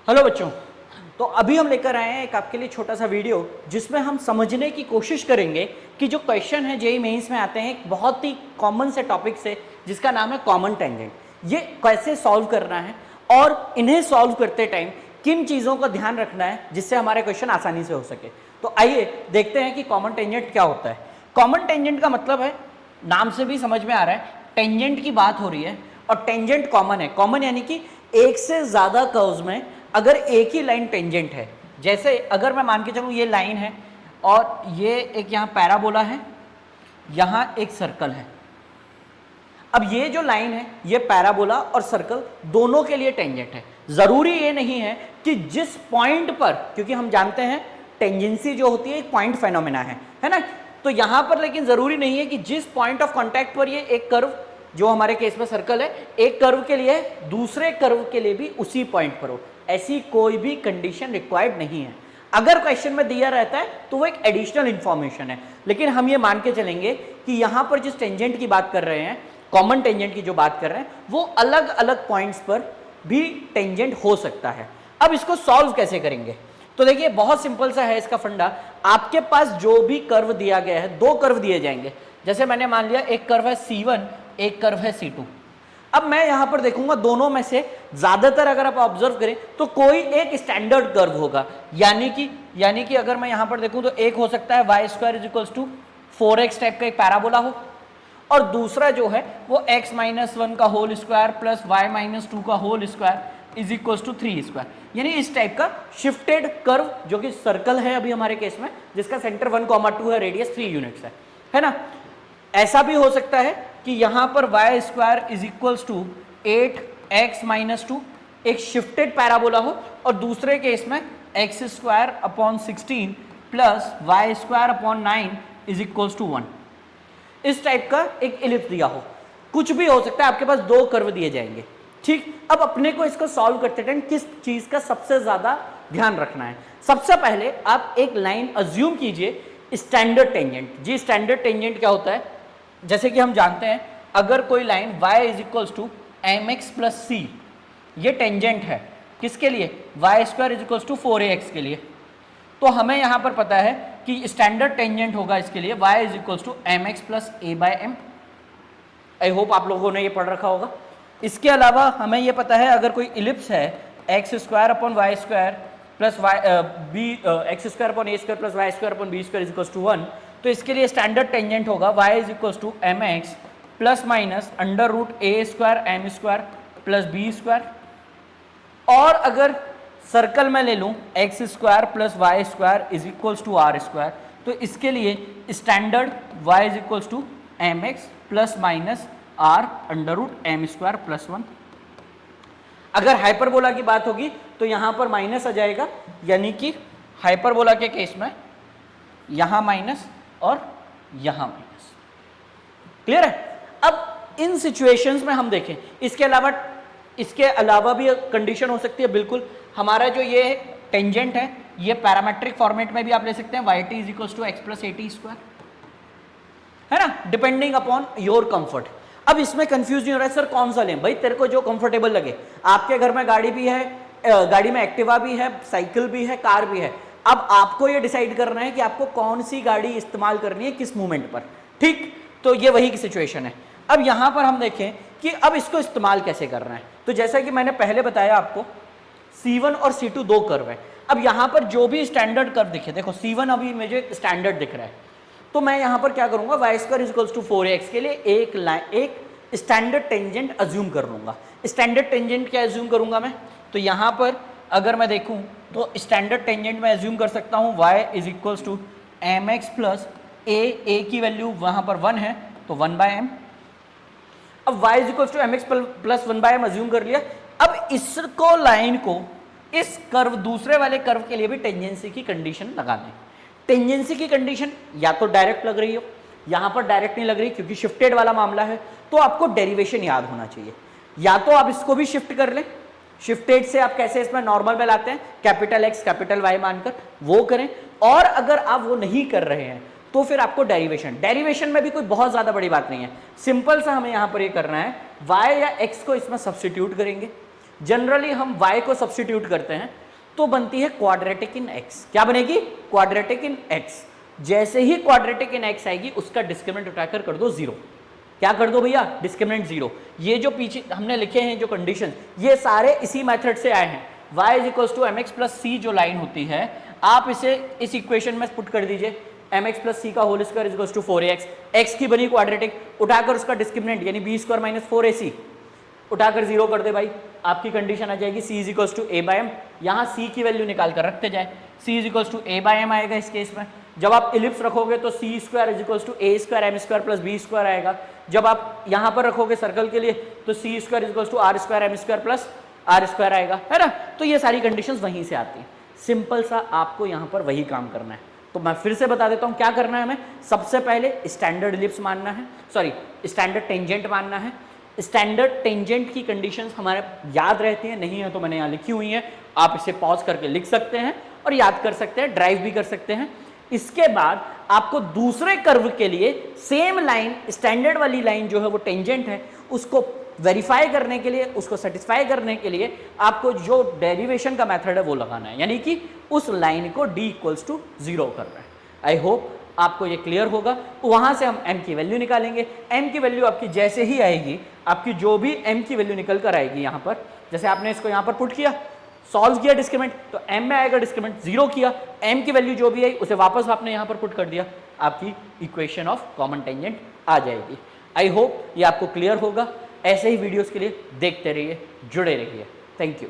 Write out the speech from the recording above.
Hello बच्चों, तो अभी हम लेकर आए हैं एक आपके लिए छोटा सा वीडियो जिसमें हम समझने की कोशिश करेंगे कि जो क्वेश्चन है जेईई मेंस में आते हैं एक बहुत ही कॉमन से टॉपिक से जिसका नाम है कॉमन टेंजेंट। ये कैसे सॉल्व करना है और इन्हें सॉल्व करते टाइम किन चीज़ों का ध्यान रखना है जिससे हमारे क्वेश्चन आसानी से हो सके। तो आइए देखते हैं कि कॉमन टेंजेंट क्या होता है। कॉमन टेंजेंट का मतलब है, नाम से भी समझ में आ रहा है, टेंजेंट की बात हो रही है और टेंजेंट कॉमन है। कॉमन यानी कि एक से ज़्यादा कर्व्स में अगर एक ही लाइन टेंजेंट है, जैसे अगर मैं मान के चलूँ ये लाइन है और ये एक यहाँ पैराबोला है, यहाँ एक सर्कल है। अब ये जो लाइन है ये पैराबोला और सर्कल दोनों के लिए टेंजेंट है। ज़रूरी ये नहीं है कि जिस पॉइंट पर, क्योंकि हम जानते हैं टेंजेंसी जो होती है एक पॉइंट फेनोमेना है ना, तो यहाँ पर लेकिन ज़रूरी नहीं है कि जिस पॉइंट ऑफ कॉन्टैक्ट पर ये एक कर्व, जो हमारे केस में सर्कल है, एक कर्व के लिए दूसरे कर्व के लिए भी उसी पॉइंट पर हो। ऐसी कोई भी कंडीशन रिक्वायर्ड नहीं है। अगर क्वेश्चन में दिया रहता है तो वो एक एडिशनल इंफॉर्मेशन है, लेकिन हम ये मान के चलेंगे कि यहाँ पर जिस टेंजेंट की बात कर रहे हैं, कॉमन टेंजेंट की जो बात कर रहे हैं, वो अलग अलग पॉइंट्स पर भी टेंजेंट हो सकता है। अब इसको सॉल्व कैसे करेंगे? तो देखिए बहुत सिंपल सा है इसका फंडा। आपके पास जो भी कर्व दिया गया है, दो कर्व दिए जाएंगे। जैसे मैंने मान लिया एक कर्व है C1, एक कर्व है C2। अब मैं यहां पर देखूंगा दोनों में से ज्यादातर अगर आप ऑब्जर्व करें तो कोई एक स्टैंडर्ड कर्व होगा, यानी कि अगर मैं यहां पर देखूं तो एक हो सकता है y square is equals to 4x type का एक पैराबोला हो, और दूसरा जो है वो x-1 का होल स्क्वायर प्लस y-2 का whole square is equals to 3 square, यानी इस टाइप का शिफ्टेड कर्व जो कि सर्कल है अभी हमारे केस में, जिसका सेंटर 1,2 है, रेडियस 3 यूनिट्स है ना। ऐसा भी हो सकता है कि यहां पर y square is equals to 8x-2 एक शिफ्टेड पैराबोला हो, और दूसरे केस में x square upon 16 plus y square upon 9 is equals to 1। इस टाइप का एक इलिप्स दिया हो, कुछ भी हो सकता है। आपके पास दो कर्व दिए जाएंगे, ठीक। अब अपने को इसको सॉल्व करते टाइम किस चीज का सबसे ज्यादा ध्यान रखना है? सबसे पहले आप एक लाइन अज्यूम कीजिए स्टैंडर्ड टेंजेंट। जी स्टैंडर्ड टेंजेंट क्या होता है? जैसे कि हम जानते हैं अगर कोई line y is equals to mx plus C, ये टेंजेंट है किसके लिए? y square is equals to 4ax के लिए। तो हमें यहां पर पता है कि स्टैंडर्ड टेंजेंट होगा इसके लिए y is equals to mx plus a by m। I hope आप लोगों ने ये पढ़ रखा होगा। इसके अलावा हमें ये पता है अगर कोई इलिप्स है x square upon y square plus x square upon a square plus y square upon b square is equals to 1, तो इसके लिए स्टैंडर्ड टेंजेंट होगा y is equals to M x plus minus under root a square m square plus b square. और अगर circle में ले लूँ x square plus y square is equals to r square, तो इसके लिए standard y is equals to M x plus minus r under root m square plus 1। अगर hyperbola की बात होगी तो यहां पर माइनस आ जाएगा, यानी कि हाइपरबोला के केस में यहां माइनस और यहां माइनस। क्लियर है? अब इन सिचुएशंस में हम देखें, इसके अलावा भी कंडीशन हो सकती है। बिल्कुल, हमारा जो ये टेंजेंट है ये पैरामेट्रिक फॉर्मेट में भी आप ले सकते हैं, y t is equals to x plus a t square, है ना, डिपेंडिंग अपॉन योर कंफर्ट। अब इसमें कंफ्यूज नहीं हो रहा है सर कौन सा लें? भाई तेरे को जो कंफर्टेबल लगे। आपके घर में गाड़ी भी है, गाड़ी में एक्टिवा भी है, साइकिल भी है, कार भी है। अब आपको ये डिसाइड करना है कि आपको कौन सी गाड़ी इस्तेमाल करनी है किस मोमेंट पर, ठीक। तो ये वही की सिचुएशन है। अब यहां पर हम देखें कि अब इसको इस्तेमाल कैसे करना है। तो जैसा कि मैंने पहले बताया आपको, C1 और C2 दो कर्व है। अब यहां पर जो भी स्टैंडर्ड कर्व दिखे, देखो C1 अभी मुझे स्टैंडर्ड दिख रहा है, तो मैं यहां पर क्या करूंगा, y square is equals to 4ax के लिए एक स्टैंडर्ड टेंजेंट अज्यूम कर लूंगा। स्टैंडर्ड टेंजेंट क्या अज्यूम करूंगा मैं? तो यहां पर अगर मैं देखूं तो स्टैंडर्ड टेंजेंट में अज्यूम कर सकता हूं y is equals to M x plus A की वैल्यू वहां पर 1 है तो 1 बाय एम। अब y is equals to M x plus 1 by M assume कर लिया। अब इसको लाइन को इस कर्व, दूसरे वाले कर्व के लिए भी टेंजेंसी की कंडीशन लगा दें। टेंजेंसी की कंडीशन या तो डायरेक्ट लग रही हो, यहां पर डायरेक्ट नहीं लग रही क्योंकि शिफ्टेड वाला मामला है, तो आपको डेरिवेशन याद होना चाहिए। या तो आप इसको भी शिफ्ट कर लें, शिफ्टेड से आप कैसे इसमें नॉर्मल में लाते हैं, कैपिटल एक्स कैपिटल वाई मानकर, वो करें। और अगर आप वो नहीं कर रहे हैं तो फिर आपको डेरिवेशन में भी कोई बहुत ज्यादा बड़ी बात नहीं है। सिंपल सा हमें यहां पर ये करना है, y या x को इसमें सब्स्टिट्यूट करेंगे, जनरली हम y को सब्स्टिट्यूट करते हैं तो बनती है क्वाड्रेटिक इन x। क्या बनेगी? Quadratic in x। जैसे ही क्वाड्रेटिक इन x आएगी उसका डिस्क्रिमिनेंट उठाकर कर दो 0। क्या कर दो भैया? डिस्क्रिमिनेंट 0। ये जो पीछे हमने लिखे हैं जो कंडीशन, ये सारे इसी मेथड से आए हैं। y is equals to mx plus c जो लाइन होती है, आप इसे इस इक्वेशन में पुट कर दीजिए। mx प्लस c का whole square is equals to 4ax, x की बनी क्वाड्रेटिक, उठाकर उसका डिस्क्रिमिनेंट यानी b स्क्वायर माइनस 4ac उठाकर 0 कर दे भाई, आपकी कंडीशन आ जाएगी c is equals to a by m। यहाँ c की वैल्यू निकाल कर रखते जाए, c is equals to a by m आएगा इस केस में। जब आप इलिप्स रखोगे तो c square is equals to a square m square plus b square आएगा। जब आप यहाँ पर रखोगे सर्कल के लिए तो c square is equals to r square m square plus r square आएगा, है ना। तो ये सारी कंडीशंस वहीं से आती हैं। सिंपल सा आपको यहाँ पर वही काम करना है। तो मैं फिर से बता देता हूँ क्या करना है हमें। सबसे पहले स्टैंडर्ड इलिप्स मानना है, सॉरी स्टैंडर्ड टेंजेंट मानना है। स्टैंडर्ड टेंजेंट की कंडीशंस हमारे याद रहती हैं, नहीं है तो मैंने यहाँ लिखी हुई है, आप इसे पॉज करके लिख सकते हैं और याद कर सकते हैं, ड्राइव भी कर सकते हैं। इसके बाद आपको दूसरे कर्व के लिए सेम लाइन, स्टैंडर्ड वाली लाइन जो है वो टेंजेंट है, उसको वेरीफाई करने के लिए, उसको सेटिस्फाई करने के लिए आपको जो डेरिवेशन का मेथड है वो लगाना है, यानी कि उस लाइन को d इक्वल्स टू 0 करना है। आई होप आपको ये क्लियर होगा। वहां से हम m की वैल्यू निकालेंगे। m की वैल्यू आपकी जैसे ही आएगी, आपकी जो भी m की वैल्यू निकल कर आएगी यहाँ पर, जैसे आपने इसको यहाँ पर पुट किया, सॉल्व किया डिस्क्रिमिनेंट, तो m में आएगा डिस्क्रिमिनेंट 0 किया, m की वैल्यू जो भी आई उसे वापस आपने यहाँ पर पुट कर दिया, आपकी इक्वेशन ऑफ कॉमन टेंजेंट आ जाएगी। आई होप ये आपको क्लियर होगा। ऐसे ही वीडियोस के लिए देखते रहिए, जुड़े रहिए। Thank you.